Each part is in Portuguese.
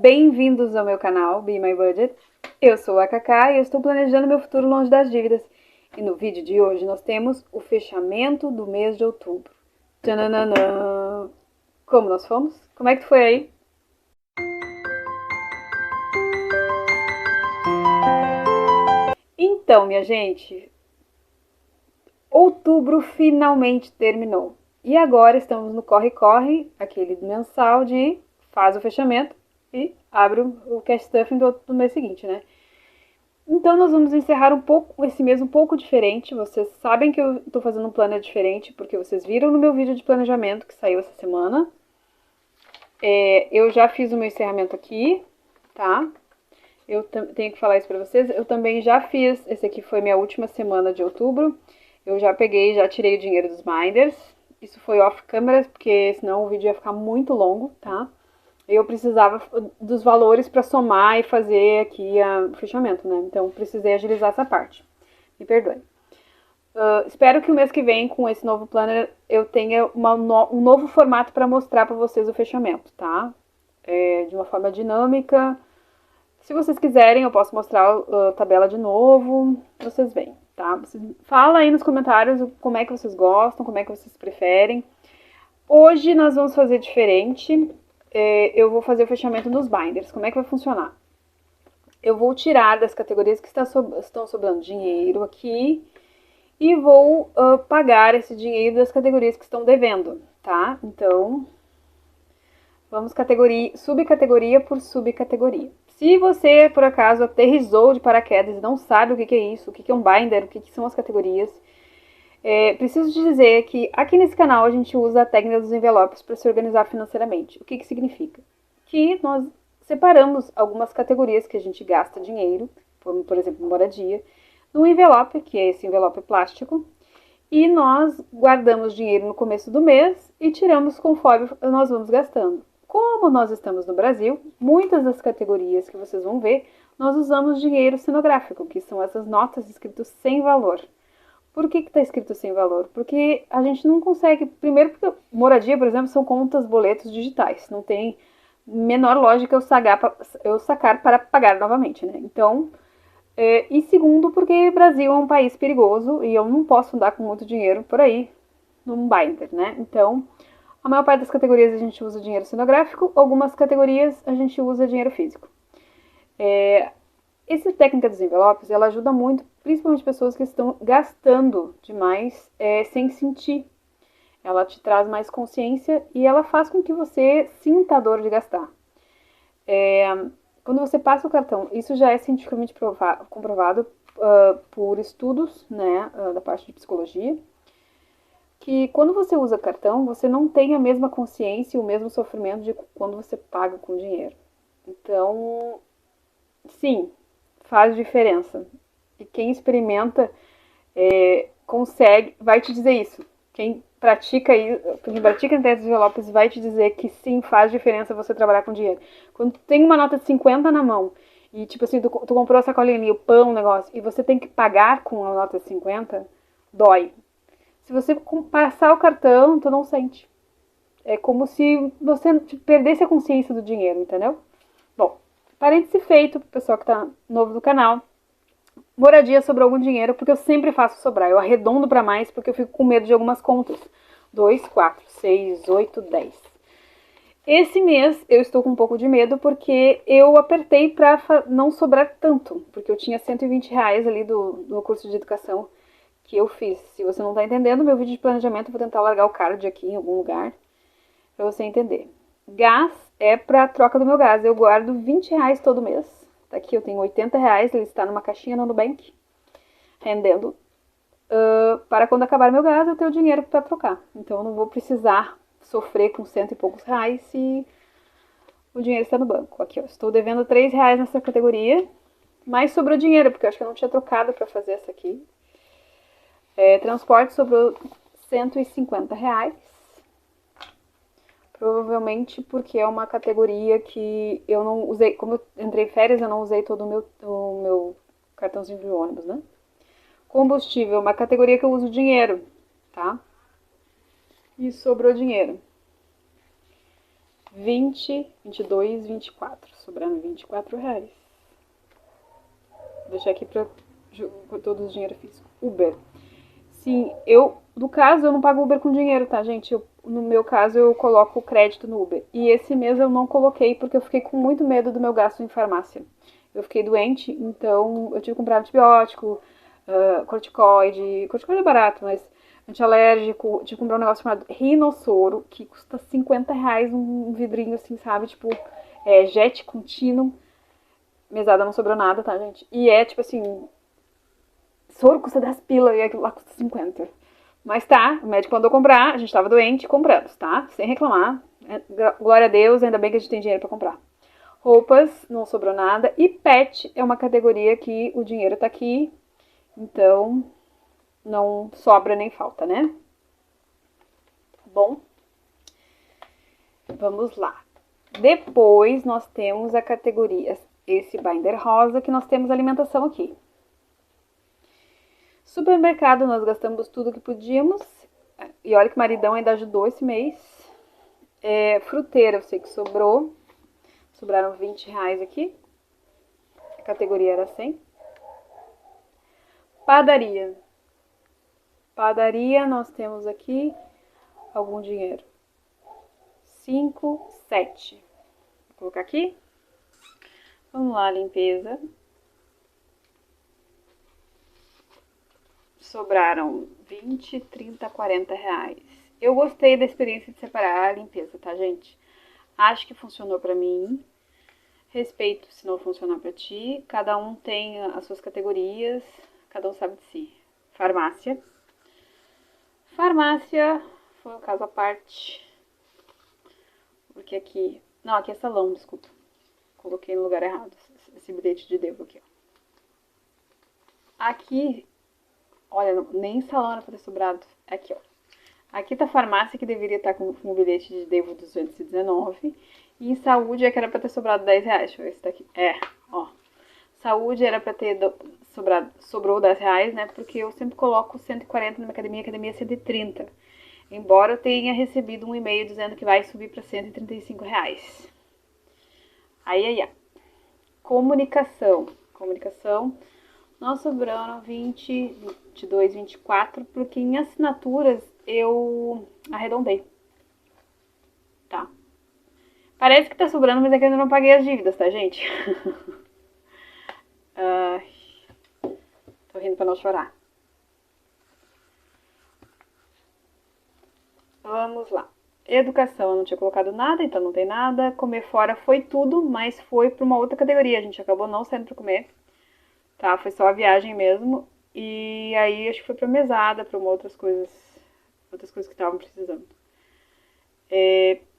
bem-vindos ao meu canal Be My Budget. Eu sou a Cacá e eu estou planejando meu futuro longe das dívidas. E no vídeo de hoje nós temos o fechamento do mês de outubro. Tchananã! Como nós fomos? Como é que foi aí? Então, minha gente, outubro finalmente terminou. E agora estamos no corre-corre, aquele mensal de faz o fechamento e abre o cash stuffing do mês seguinte, né? Então nós vamos encerrar um pouco esse mês um pouco diferente. Vocês sabem que eu estou fazendo um planner diferente, porque vocês viram no meu vídeo de planejamento que saiu essa semana. Eu já fiz o meu encerramento aqui, tá? Eu tenho que falar isso pra vocês. Eu também já fiz, esse aqui foi minha última semana de outubro. Eu já peguei, já tirei o dinheiro dos binders. Isso foi off câmera, porque senão o vídeo ia ficar muito longo, tá? Eu precisava dos valores para somar e fazer aqui o fechamento, né? Então precisei agilizar essa parte. Me perdoe. Espero que o mês que vem, com esse novo planner, eu tenha um novo formato para mostrar para vocês o fechamento, tá? De uma forma dinâmica. Se vocês quiserem, eu posso mostrar a tabela de novo. Vocês veem, tá? Fala aí nos comentários como é que vocês gostam, como é que vocês preferem. Hoje nós vamos fazer diferente. Eu vou fazer o fechamento dos binders. Como é que vai funcionar? Eu vou tirar das categorias que estão sobrando dinheiro aqui e vou pagar esse dinheiro das categorias que estão devendo, tá? Então, vamos subcategoria por subcategoria. Se você, por acaso, aterrissou de paraquedas e não sabe o que é isso, o que é um binder, o que são as categorias, preciso te dizer que aqui nesse canal a gente usa a técnica dos envelopes para se organizar financeiramente. O que significa? Que nós separamos algumas categorias que a gente gasta dinheiro, por exemplo, moradia, num envelope, que é esse envelope plástico, e nós guardamos dinheiro no começo do mês e tiramos conforme nós vamos gastando. Como nós estamos no Brasil, muitas das categorias que vocês vão ver, nós usamos dinheiro cenográfico, que são essas notas escritas sem valor. Por que está escrito sem valor? Porque a gente não consegue. Primeiro, porque moradia, por exemplo, são contas, boletos digitais. Não tem menor lógica eu sacar para pagar novamente, né? Então, e segundo, porque o Brasil é um país perigoso e eu não posso andar com muito dinheiro por aí num binder, né? Então, a maior parte das categorias a gente usa dinheiro cenográfico, algumas categorias a gente usa dinheiro físico. Essa técnica dos envelopes, ela ajuda muito, principalmente pessoas que estão gastando demais sem sentir. Ela te traz mais consciência e ela faz com que você sinta a dor de gastar. Quando você passa o cartão, isso já é cientificamente comprovado por estudos, né, da parte de psicologia, que quando você usa cartão, você não tem a mesma consciência e o mesmo sofrimento de quando você paga com dinheiro. Então, sim, faz diferença. E quem experimenta consegue, vai te dizer isso. Quem pratica entregas de envelopes vai te dizer que sim, faz diferença você trabalhar com dinheiro. Quando tu tem uma nota de 50 na mão e tipo assim, tu comprou a sacolinha ali, o pão, o negócio, e você tem que pagar com a nota de 50, dói. Se você passar o cartão, tu não sente. É como se você perdesse a consciência do dinheiro, entendeu? Bom, parêntese feito pro pessoal que tá novo no canal. Moradia sobrou algum dinheiro, porque eu sempre faço sobrar. Eu arredondo para mais, porque eu fico com medo de algumas contas. 2, 4, 6, 8, 10. Esse mês eu estou com um pouco de medo, porque eu apertei para não sobrar tanto. Porque eu tinha R$ 120 ali do curso de educação que eu fiz. Se você não está entendendo, meu vídeo de planejamento, eu vou tentar largar o card aqui em algum lugar, para você entender. Gás é para troca do meu gás. Eu guardo R$ 20 todo mês. Tá aqui, eu tenho R$ 80, ele está numa caixinha no Nubank, rendendo. Para quando acabar meu gás, eu tenho dinheiro para trocar. Então eu não vou precisar sofrer com cento e poucos reais se o dinheiro está no banco. Aqui, ó, estou devendo R$ 3 nessa categoria, mas sobrou dinheiro, porque eu acho que eu não tinha trocado para fazer essa aqui. Transporte sobrou R$ 150. Provavelmente porque é uma categoria que eu não usei. Como eu entrei em férias, eu não usei todo o meu cartãozinho de ônibus, né? Combustível, uma categoria que eu uso dinheiro, tá? E sobrou dinheiro. 20, 22, 24. Sobraram R$ 24. Vou deixar aqui pra todo o dinheiro físico. Uber. Sim, no caso, eu não pago Uber com dinheiro, tá, gente? No meu caso, eu coloco o crédito no Uber. E esse mês eu não coloquei porque eu fiquei com muito medo do meu gasto em farmácia. Eu fiquei doente, então eu tive que comprar antibiótico, corticoide. Corticoide é barato, mas antialérgico. Tive que comprar um negócio chamado Rinossoro, que custa R$ 50 um vidrinho assim, sabe? Tipo, jet contínuo. Mesada não sobrou nada, tá, gente? E é tipo assim, soro custa 10 pila e aquilo lá custa 50. Mas tá, o médico mandou comprar, a gente tava doente, compramos, tá? Sem reclamar. Glória a Deus, ainda bem que a gente tem dinheiro pra comprar. Roupas, não sobrou nada. E pet é uma categoria que o dinheiro tá aqui, então não sobra nem falta, né? Bom, vamos lá. Depois nós temos a categoria, esse binder rosa, que nós temos alimentação aqui. Supermercado, nós gastamos tudo que podíamos. E olha que o maridão ainda ajudou esse mês. Fruteira, eu sei que sobrou. Sobraram R$ 20 aqui. A categoria era 100. Padaria. Padaria, nós temos aqui algum dinheiro. 5, 7. Vou colocar aqui. Vamos lá, limpeza. Sobraram 20, 30, R$ 40. Eu gostei da experiência de separar a limpeza, tá, gente? Acho que funcionou pra mim. Respeito se não funcionar pra ti. Cada um tem as suas categorias. Cada um sabe de si. Farmácia. Farmácia foi um caso à parte. Porque aqui... Não, aqui é salão, desculpa. Coloquei no lugar errado. Esse bilhete de devo aqui, ó. Aqui... Olha, nem salão era pra ter sobrado. Aqui, ó. Aqui tá a farmácia que deveria estar com o bilhete de devo 219. E saúde é que era pra ter sobrado R$ 10. Deixa eu ver se tá aqui. Ó. Saúde era pra ter sobrou R$ 10, né? Porque eu sempre coloco 140 na minha academia 130. Embora eu tenha recebido um e-mail dizendo que vai subir pra R$ 135. Ai. Comunicação. Nós sobraram 20, 22, 24, porque em assinaturas eu arredondei. Tá? Parece que tá sobrando, mas é que eu ainda não paguei as dívidas, tá, gente? Tô rindo pra não chorar. Vamos lá. Educação, eu não tinha colocado nada, então não tem nada. Comer fora foi tudo, mas foi pra uma outra categoria. A gente acabou não saindo pra comer. Tá? Foi só a viagem mesmo. E aí acho que foi pra mesada, pra outras coisas que estavam precisando.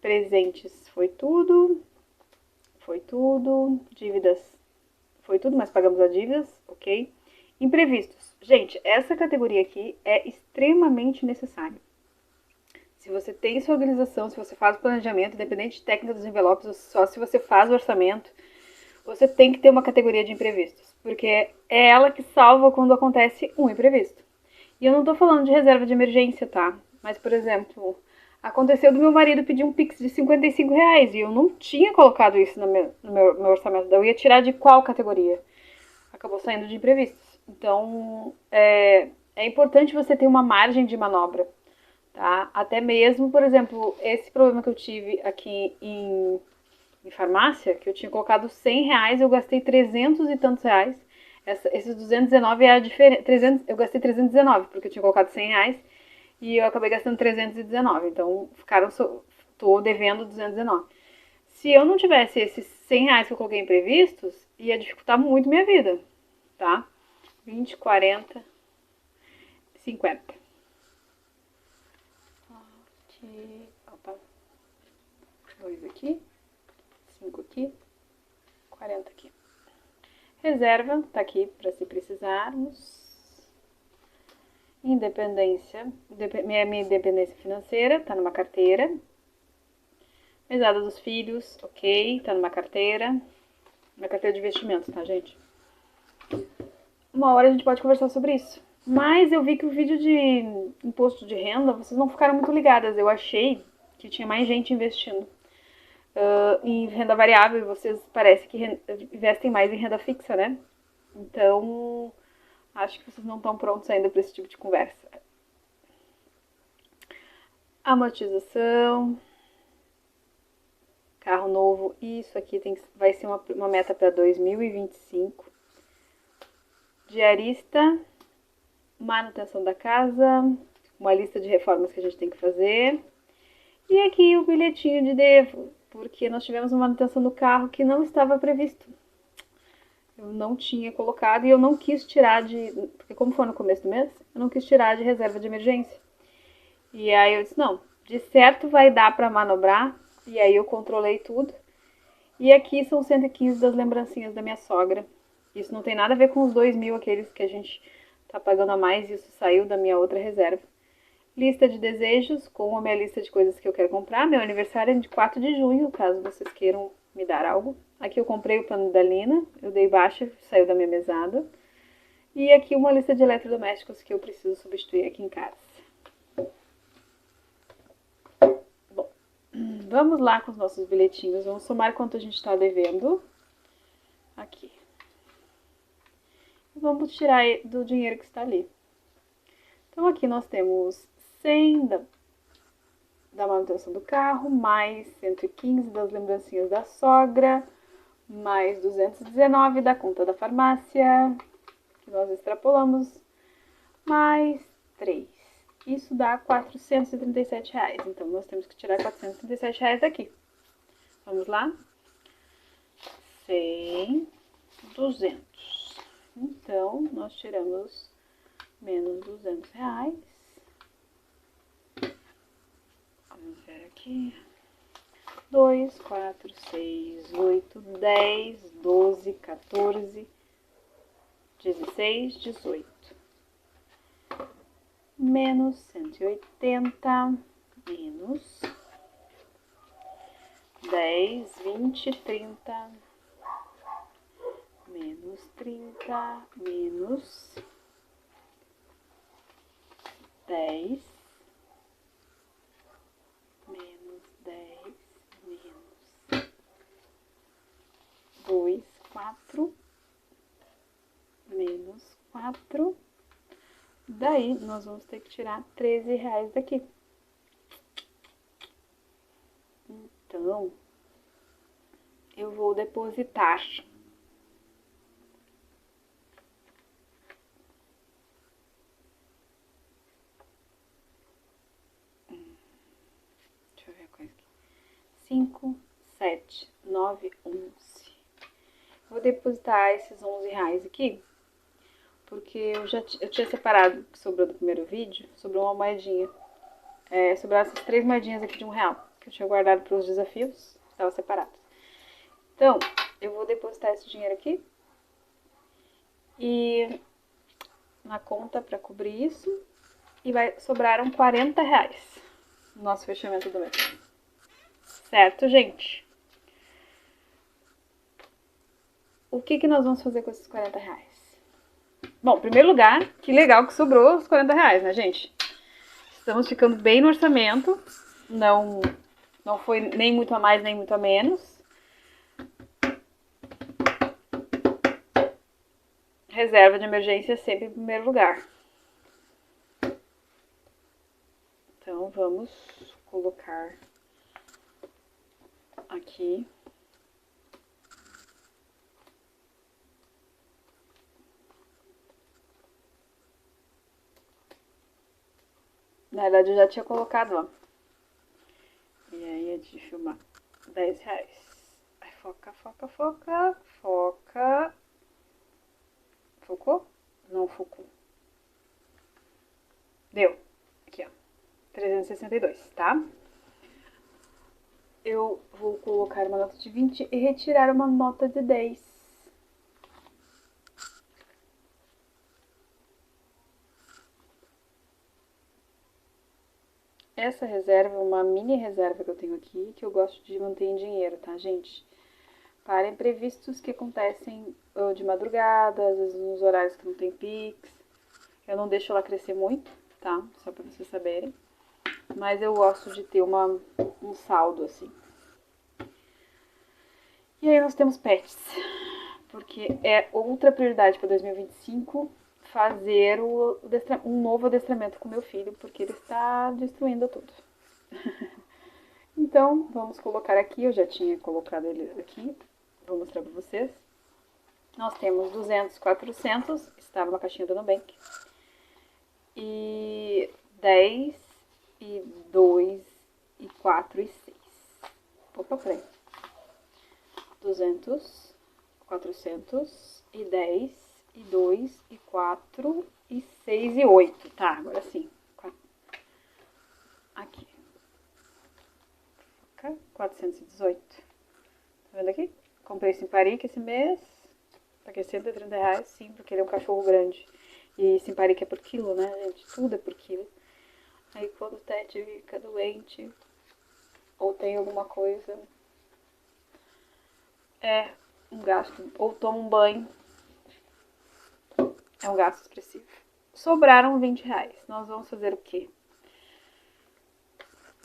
Presentes foi tudo. Dívidas foi tudo, mas pagamos as dívidas, ok? Imprevistos. Gente, essa categoria aqui é extremamente necessária. Se você tem sua organização, se você faz o planejamento, independente de técnica dos envelopes, ou só se você faz o orçamento, você tem que ter uma categoria de imprevistos, porque é ela que salva quando acontece um imprevisto. E eu não tô falando de reserva de emergência, tá? Mas, por exemplo, aconteceu do meu marido pedir um Pix de R$ 55 e eu não tinha colocado isso no meu orçamento. Eu ia tirar de qual categoria? Acabou saindo de imprevistos. Então, é importante você ter uma margem de manobra, tá? Até mesmo, por exemplo, esse problema que eu tive aqui em farmácia, que eu tinha colocado R$ 100, eu gastei 300 e tantos reais. Esses 219 é a diferença. Eu gastei 319, porque eu tinha colocado R$ 100 e eu acabei gastando 319. Então, tô devendo 219. Se eu não tivesse esses R$ 100 que eu coloquei imprevistos, ia dificultar muito minha vida, tá? 20, 40, 50. Aqui, opa. 2 aqui. 5 aqui, 40 aqui. Reserva, tá aqui para se precisarmos. Independência, minha independência financeira, tá numa carteira. Mesada dos filhos, ok, tá numa carteira. Uma carteira de investimentos, tá, gente? Uma hora a gente pode conversar sobre isso. Mas eu vi que o vídeo de imposto de renda, vocês não ficaram muito ligadas. Eu achei que tinha mais gente investindo. em renda variável e vocês parece que investem mais em renda fixa, né? Então, acho que vocês não estão prontos ainda para esse tipo de conversa. Amortização, carro novo, isso aqui vai ser uma meta para 2025. Diarista, manutenção da casa, uma lista de reformas que a gente tem que fazer. E aqui o bilhetinho de devo, porque nós tivemos uma manutenção do carro que não estava previsto. Eu não tinha colocado e eu não quis tirar porque como foi no começo do mês, eu não quis tirar de reserva de emergência. E aí eu disse, não, de certo vai dar para manobrar. E aí eu controlei tudo. E aqui são 115 das lembrancinhas da minha sogra. Isso não tem nada a ver com os 2.000, aqueles que a gente tá pagando a mais, isso saiu da minha outra reserva. Lista de desejos, com a minha lista de coisas que eu quero comprar. Meu aniversário é de 4 de junho, caso vocês queiram me dar algo. Aqui eu comprei o pano da Lina, eu dei baixa, saiu da minha mesada. E aqui uma lista de eletrodomésticos que eu preciso substituir aqui em casa. Bom, vamos lá com os nossos bilhetinhos. Vamos somar quanto a gente está devendo. Aqui. Vamos tirar do dinheiro que está ali. Então aqui nós temos 100 da manutenção do carro, mais 115 das lembrancinhas da sogra, mais 219 da conta da farmácia, que nós extrapolamos, mais 3. Isso dá R$437. Então, nós temos que tirar R$437 daqui. Vamos lá? 100, 200. Então, nós tiramos menos R$200. Vamos ver aqui. 2, 4, 6, 8, 10, 12, 14, 16, 18. Menos 180, menos 10, 20, 30, menos 30, menos 10, menos 10, menos 2, 4, menos 4. Daí, nós vamos ter que tirar R$13 daqui. Então, eu vou depositar. Deixa eu ver a coisa aqui. 5, 7, 9, 11. Vou depositar esses R$11 aqui. Porque eu tinha separado, que sobrou do primeiro vídeo, sobrou uma moedinha. Sobraram essas 3 moedinhas aqui de R$1, que eu tinha guardado para os desafios, estava separado. Então, eu vou depositar esse dinheiro aqui. E na conta para cobrir isso. E sobraram R$40 no nosso fechamento do mês. Certo, gente? O que nós vamos fazer com esses R$40? Bom, em primeiro lugar, que legal que sobrou os R$40, né, gente? Estamos ficando bem no orçamento. Não foi nem muito a mais, nem muito a menos. Reserva de emergência sempre em primeiro lugar. Então, vamos colocar aqui. Na verdade, eu já tinha colocado, ó. E aí, é de filmar. R$10. Ai, foca, foca, foca, foca. Focou? Não focou. Deu. Aqui, ó. 362, tá? Eu vou colocar uma nota de 20 e retirar uma nota de 10. Essa reserva é uma mini reserva que eu tenho aqui, que eu gosto de manter em dinheiro, tá, gente? Para imprevistos que acontecem de madrugada, às vezes nos horários que não tem Pix. Eu não deixo ela crescer muito, tá? Só pra vocês saberem. Mas eu gosto de ter um saldo, assim. E aí nós temos pets, porque é outra prioridade para 2025 fazer um novo adestramento com meu filho, porque ele está destruindo tudo. Então, vamos colocar aqui, eu já tinha colocado ele aqui, vou mostrar para vocês. Nós temos 200, 400, está numa caixinha do Nubank. E 10, e 2, e 4, e 6. Opa, peraí. 200, 400, e 10, e 2, e 4, e 6, e 8. Tá, agora sim. Aqui. 418. Tá vendo aqui? Comprei Simparique esse mês. Paguei R$130, sim, porque ele é um cachorro grande. E Simparique é por quilo, né, gente? Tudo é por quilo. Aí quando o Ted fica doente ou tem alguma coisa, é um gasto. Ou toma um banho, é um gasto expressivo. Sobraram R$20. Nós vamos fazer o quê?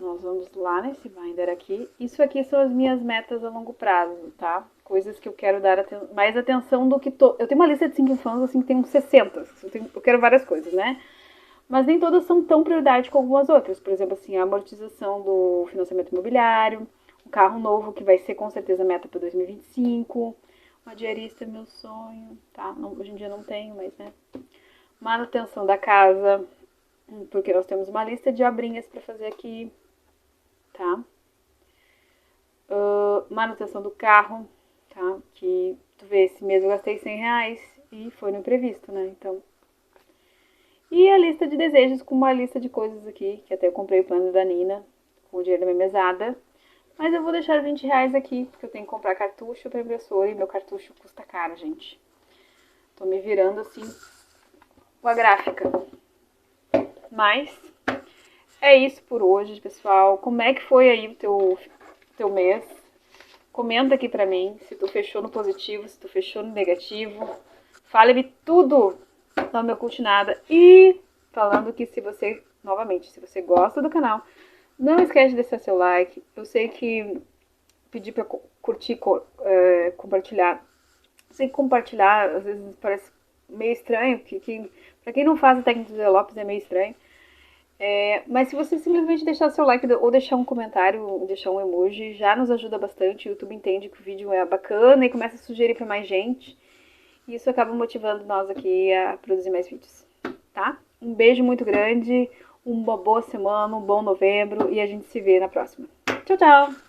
Nós vamos lá nesse binder aqui. Isso aqui são as minhas metas a longo prazo, tá? Coisas que eu quero dar mais atenção do que... Eu tenho uma lista de 5 fãs, assim, que tem uns 60. Eu quero várias coisas, né? Mas nem todas são tão prioridade como as outras. Por exemplo, assim, a amortização do financiamento imobiliário, um carro novo que vai ser com certeza meta para 2025, uma diarista é meu sonho, tá? Não, hoje em dia não tenho, mas né. Manutenção da casa, porque nós temos uma lista de obrinhas para fazer aqui, tá? Manutenção do carro, tá? Que tu vê, esse mês eu gastei R$100 e foi no imprevisto, né? Então. E a lista de desejos com uma lista de coisas aqui, que até eu comprei o plano da Nina com o dinheiro da minha mesada. Mas eu vou deixar R$20 aqui, porque eu tenho que comprar cartucho para impressora e meu cartucho custa caro, gente. Tô me virando assim com a gráfica. Mas é isso por hoje, pessoal. Como é que foi aí o teu mês? Comenta aqui pra mim se tu fechou no positivo, se tu fechou no negativo. Fale-me tudo no meu Curte Nada. E falando que se você, novamente, se você gosta do canal, não esquece de deixar seu like. Eu sei que pedir pra curtir, compartilhar. Sem compartilhar, às vezes parece meio estranho, que pra quem não faz a técnica dos envelopes é meio estranho. Mas se você simplesmente deixar seu like ou deixar um comentário, deixar um emoji, já nos ajuda bastante. O YouTube entende que o vídeo é bacana e começa a sugerir para mais gente. E isso acaba motivando nós aqui a produzir mais vídeos, tá? Um beijo muito grande, uma boa semana, um bom novembro e a gente se vê na próxima. Tchau, tchau!